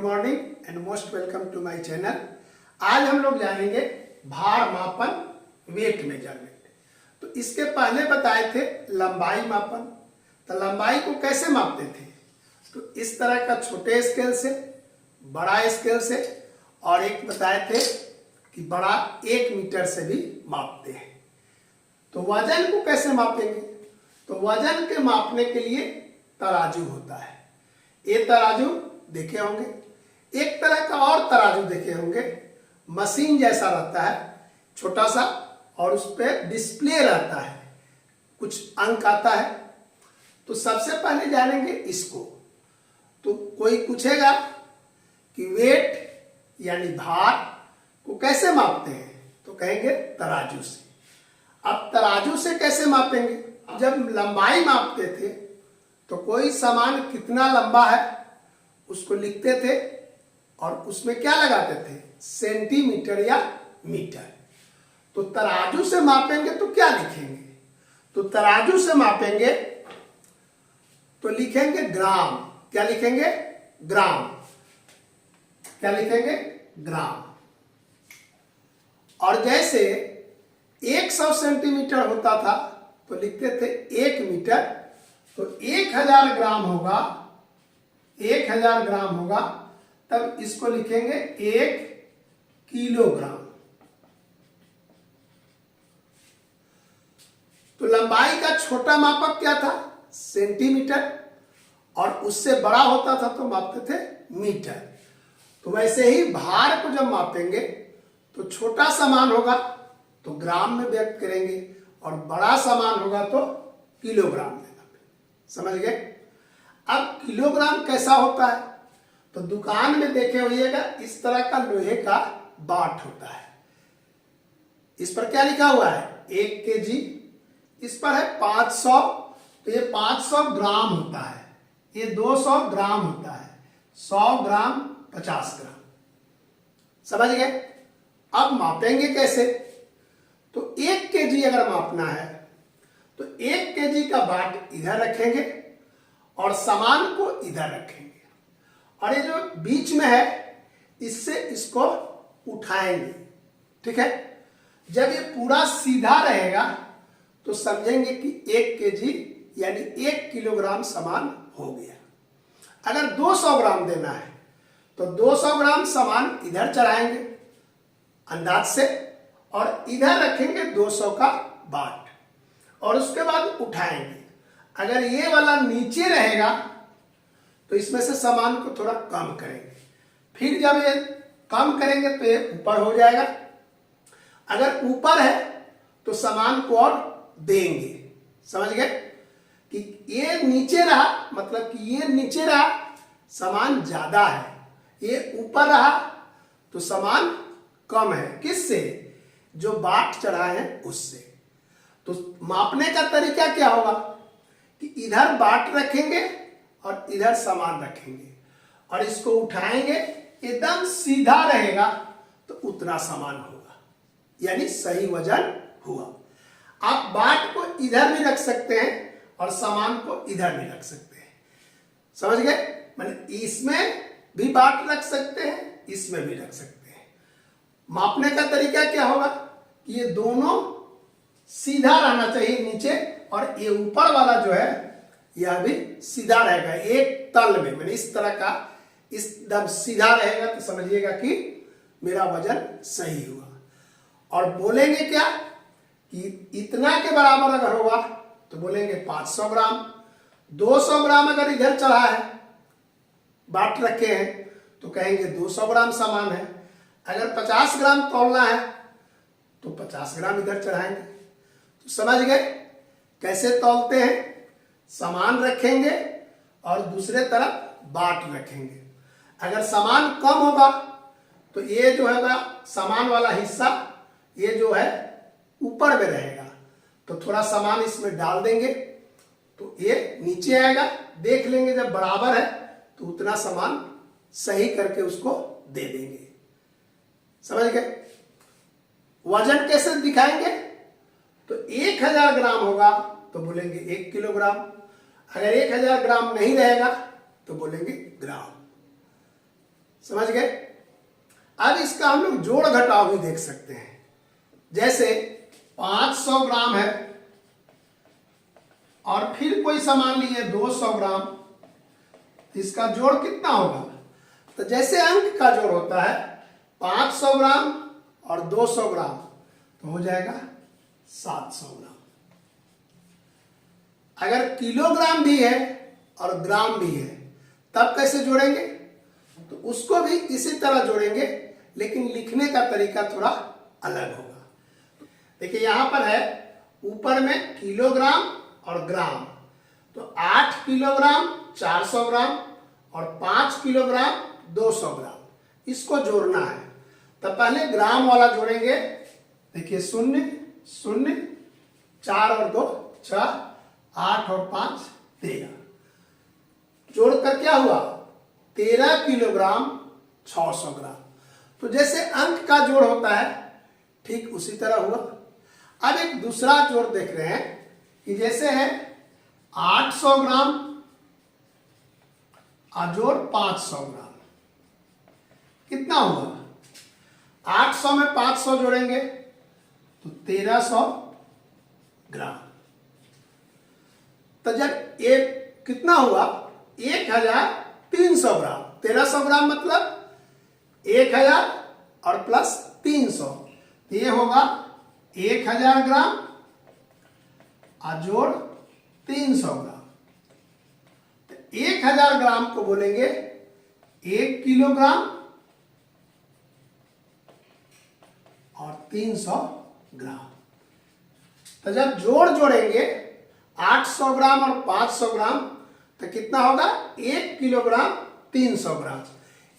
Morning and most welcome to my channel. आज हम लोग जानेंगे भार मापन, वेट मेजरमेंट। तो इसके पहले बताए थे लंबाई मापन। तो लंबाई को कैसे मापते थे? तो इस तरह का छोटे स्केल से, बड़ा स्केल से, और एक बताए थे कि बड़ा 1 मीटर से भी मापते हैं। तो वजन को कैसे मापेंगे? तो वजन के मापने के लिए तराजू होता है। ये तराजू देखे होंगे, एक तरह का और तराजू देखे होंगे, मशीन जैसा रहता है, छोटा सा, और उस पर डिस्प्ले रहता है, कुछ अंक आता है। तो सबसे पहले जानेंगे इसको। तो कोई पूछेगा कि वेट यानी भार को कैसे मापते हैं? तो कहेंगे तराजू से। अब तराजू से कैसे मापेंगे? जब लंबाई मापते थे तो कोई सामान कितना लंबा है उसको लिखते थे और उसमें क्या लगाते थे? सेंटीमीटर या मीटर। तो तराजू से मापेंगे तो क्या लिखेंगे? तो तराजू से मापेंगे तो लिखेंगे ग्राम। क्या लिखेंगे? ग्राम। क्या लिखेंगे? ग्राम। और जैसे 100 सेंटीमीटर होता था तो लिखते थे 1 मीटर। तो 1000 ग्राम होगा, 1000 ग्राम होगा, तब इसको लिखेंगे 1 किलोग्राम। तो लंबाई का छोटा मापक क्या था? सेंटीमीटर। और उससे बड़ा होता था तो मापते थे मीटर। तो वैसे ही भार को जब मापेंगे तो छोटा सामान होगा तो ग्राम में व्यक्त करेंगे और बड़ा सामान होगा तो किलोग्राम में। समझ गए? अब किलोग्राम कैसा होता है? तो दुकान में देखे होइएगा, इस तरह का लोहे का बाट होता है। इस पर क्या लिखा हुआ है? 1 केजी। इस पर है 500, तो ये 500 ग्राम होता है। ये 200 ग्राम होता है। 100 ग्राम, 50 ग्राम। समझ गए? अब मापेंगे कैसे? तो 1 केजी अगर मापना है तो 1 केजी का बाट इधर रखेंगे और सामान को इधर रखेंगे, और ये जो बीच में है इससे इसको उठाएंगे। ठीक है? जब ये पूरा सीधा रहेगा तो समझेंगे कि 1 केजी यानी 1 किलोग्राम सामान हो गया। अगर 200 ग्राम देना है तो 200 ग्राम सामान इधर चढ़ाएंगे अंदाज से, और इधर रखेंगे 200 का बाट, और उसके बाद उठाएंगे। अगर ये वाला नीचे रहेगा तो इसमें से सामान को थोड़ा कम करेंगे, फिर जब ये कम करेंगे तो ये ऊपर हो जाएगा। अगर ऊपर है तो सामान को और देंगे। समझ गए? कि ये नीचे रहा, मतलब कि ये नीचे रहा, सामान ज्यादा है। ये ऊपर रहा तो सामान कम है। किससे? जो बाट चढ़ा है उससे। तो मापने का तरीका क्या होगा कि इधर बाट रखेंगे और इधर सामान रखेंगे और इसको उठाएंगे, एकदम सीधा रहेगा तो उतना सामान होगा, यानी सही वजन हुआ। आप बाट को इधर भी रख सकते हैं और सामान को इधर भी रख सकते हैं। समझ गए? माने इसमें भी बाट रख सकते हैं, इसमें भी रख सकते हैं। मापने का तरीका क्या होगा कि ये दोनों सीधा रहना चाहिए नीचे, और ये ऊपर वाला जो है यह भी सीधा रहेगा एक तल में। मैंने इस तरह का एकदम सीधा रहेगा तो समझिएगा कि मेरा वजन सही हुआ। और बोलेंगे क्या कि इतना के बराबर अगर होगा तो बोलेंगे 500 ग्राम। 200 ग्राम अगर इधर चढ़ा है, बाट रखे हैं, तो कहेंगे 200 ग्राम सामान है। अगर 50 ग्राम तौलना है तो 50 ग्राम इधर चढ़ाएंगे। तो समझ गए कैसे तौलते हैं? सामान रखेंगे और दूसरे तरफ बाट रखेंगे। अगर सामान कम होगा तो ये जो है सामान वाला हिस्सा ये जो है ऊपर में रहेगा, तो थोड़ा सामान इसमें डाल देंगे तो ये नीचे आएगा। देख लेंगे जब बराबर है तो उतना सामान सही करके उसको दे देंगे। समझ गए? वजन कैसे दिखाएंगे? तो 1000 ग्राम होगा तो बोलेंगे 1 किलोग्राम। अगर 1000 ग्राम नहीं रहेगा तो बोलेंगे ग्राम। समझ गए। अब इसका हम लोग जोड़ घटाव भी देख सकते हैं। जैसे 500 ग्राम है और फिर कोई सामान लिए 200 ग्राम, इसका जोड़ कितना होगा? तो जैसे अंक का जोड़ होता है 500 ग्राम और 200 ग्राम, तो हो जाएगा 700 ग्राम। अगर किलोग्राम भी है और ग्राम भी है तब कैसे जोड़ेंगे? तो उसको भी इसी तरह जोड़ेंगे, लेकिन लिखने का तरीका थोड़ा अलग होगा। देखिए यहां पर है ऊपर में किलोग्राम और ग्राम, तो 8 किलोग्राम 400 ग्राम और 5 किलोग्राम 200 ग्राम, इसको जोड़ना है। तो पहले ग्राम वाला जोड़ेंगे। देखिए 0 0, 4 और 2 6, 8 और 5 13, जोड़कर क्या हुआ? 13 किलोग्राम 600 ग्राम। तो जैसे अंक का जोड़ होता है ठीक उसी तरह हुआ। अब एक दूसरा जोड़ देख रहे हैं कि जैसे है 800 ग्राम और जोड़ 500 ग्राम, कितना हुआ? 800 में 500 जोड़ेंगे तो 1300 ग्राम। तो जब एक कितना हुआ? 1300 ग्राम। 1300 ग्राम मतलब 1000 और प्लस 300, ये होगा 1000 ग्राम और जोड़ 300 ग्राम। तो 1000 ग्राम को बोलेंगे 1 किलोग्राम और 300 ग्राम। तो जब जोड़ जोड़ेंगे 800 ग्राम और 500 ग्राम तो कितना होगा? 1 किलोग्राम 300 ग्राम।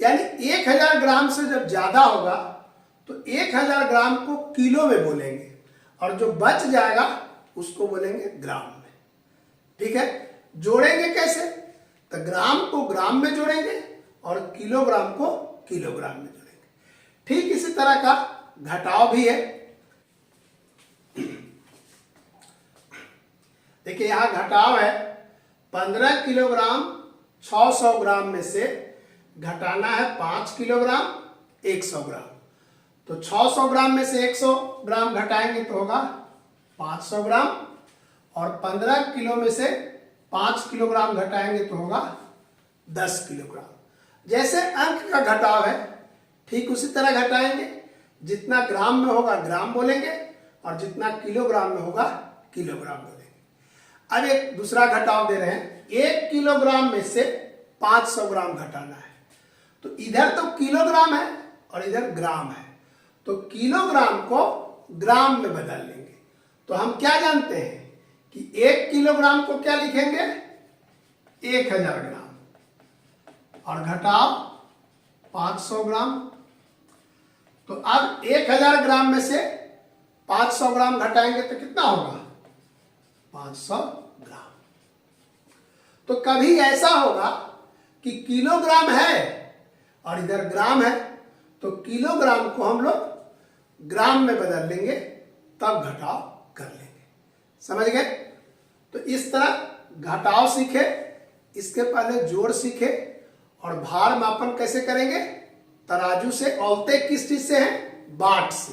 यानी 1000 ग्राम से जब ज्यादा होगा तो 1000 ग्राम को किलो में बोलेंगे और जो बच जाएगा उसको बोलेंगे ग्राम में। ठीक है, जोड़ेंगे कैसे? तो ग्राम को ग्राम में जोड़ेंगे और किलोग्राम को किलोग्राम में जोड़ेंगे। ठीक इसी तरह का घटाव भी है। देखिए यहां घटाव है 15 किलोग्राम 600 ग्राम में से घटाना है 5 किलोग्राम 100 ग्राम। तो 600 ग्राम में से 100 ग्राम घटाएंगे तो होगा 500 ग्राम, और 15 किलो में से 5 किलोग्राम घटाएंगे तो होगा 10 किलोग्राम। जैसे अंक का घटाव है ठीक उसी तरह घटाएंगे। जितना ग्राम में होगा ग्राम बोलेंगे और जितना किलोग्राम में होगा किलोग्राम बोलेंगे। अब एक दूसरा घटाव दे रहे हैं, 1 किलोग्राम में से 500 ग्राम घटाना है। तो इधर तो किलोग्राम है और इधर ग्राम है, तो किलोग्राम को ग्राम में बदल लेंगे। तो हम क्या जानते हैं कि 1 किलोग्राम को क्या लिखेंगे? 1000 ग्राम, और घटाव 500 ग्राम। तो अब 1000 ग्राम में से 500 ग्राम घटाएंगे तो कितना होगा? 500 ग्राम। तो कभी ऐसा होगा कि किलोग्राम है और इधर ग्राम है, तो किलोग्राम को हम लोग ग्राम में बदल लेंगे, तब घटाव कर लेंगे। समझ गए? तो इस तरह घटाव सीखे, इसके पहले जोड़ सीखे, और भार मापन कैसे करेंगे? तराजू से। औलते किस चीज से हैं? बाट से।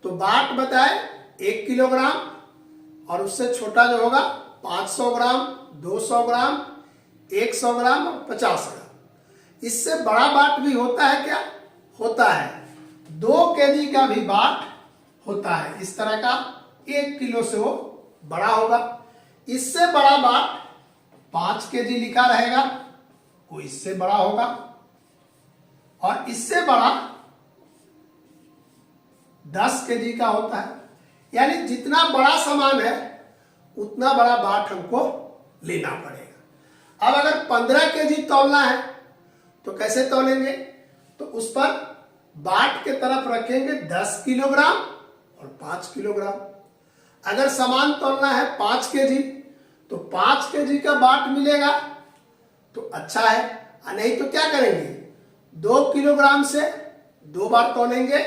तो बाट बताए 1 किलोग्राम, और उससे छोटा जो होगा 500 ग्राम 200 ग्राम 100 ग्राम और 50 ग्राम। इससे बड़ा बाट भी होता है क्या? होता है। 2 केजी का भी बाट होता है इस तरह का। 1 किलो से वो बड़ा होगा। इससे बड़ा बाट 5 केजी लिखा रहेगा, वो इससे बड़ा होगा। और इससे बड़ा 10 केजी का होता है। यानी जितना बड़ा सामान है उतना बड़ा बाट हमको लेना पड़ेगा। अब अगर 15 केजी तौलना है तो कैसे तौलेंगे? तो उस पर बाट के तरफ रखेंगे 10 किलोग्राम और 5 किलोग्राम। अगर सामान तौलना है 5 केजी तो 5 केजी का बाट मिलेगा तो अच्छा है, नहीं तो क्या करेंगे? 2 किलोग्राम से 2 बार तौलेंगे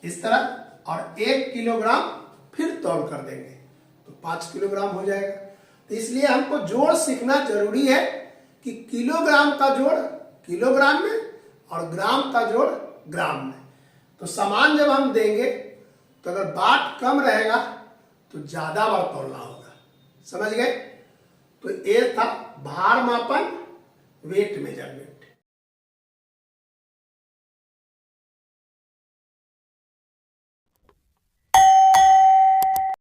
इस तरह, और 1 किलोग्राम फिर तौल कर देंगे तो 5 किलोग्राम हो जाएगा। तो इसलिए हमको जोड़ सीखना जरूरी है कि किलोग्राम का जोड़ किलोग्राम में और ग्राम का जोड़ ग्राम में। तो सामान जब हम देंगे तो अगर बाट कम रहेगा तो ज्यादा बार तौलना होगा। समझ गए? तो ये था भार मापन, वेट मेजरमेंट।